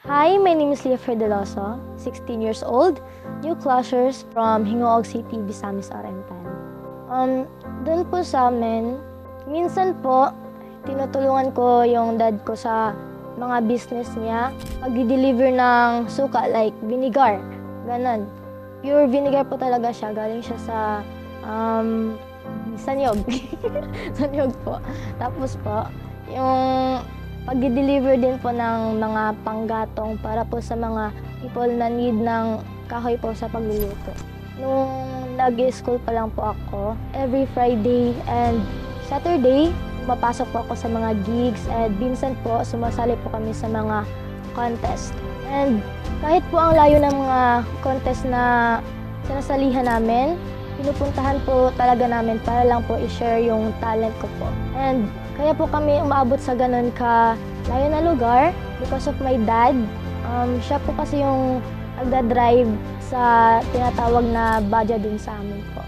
Hi, my name is Leah Ferdeloso, 16 years old, new classers from Hingoog City, Misamis Oriental. Doon po sa amin, minsan po, tinutulungan ko yung dad ko sa mga business niya. Pag-deliver ng suka like vinegar, ganun. Pure vinegar po talaga siya, galing siya sa Sanyog. Sanyog po. Tapos po, yung pag-deliver din po ng mga panggatong para po sa mga people na need ng kahoy po sa pagluluto. Nung nag-school pa lang po ako, every Friday and Saturday, mapasok po ako sa mga gigs and minsan po sumasali po kami sa mga contest. And kahit po ang layo ng mga contest na sinasalihan namin, pinupuntahan po talaga namin para lang po i-share yung talent ko po. And kaya po kami umaabot sa ganun ka layo na lugar because of my dad. Siya po kasi yung nagda-drive sa tinatawag na budget din sa amin po.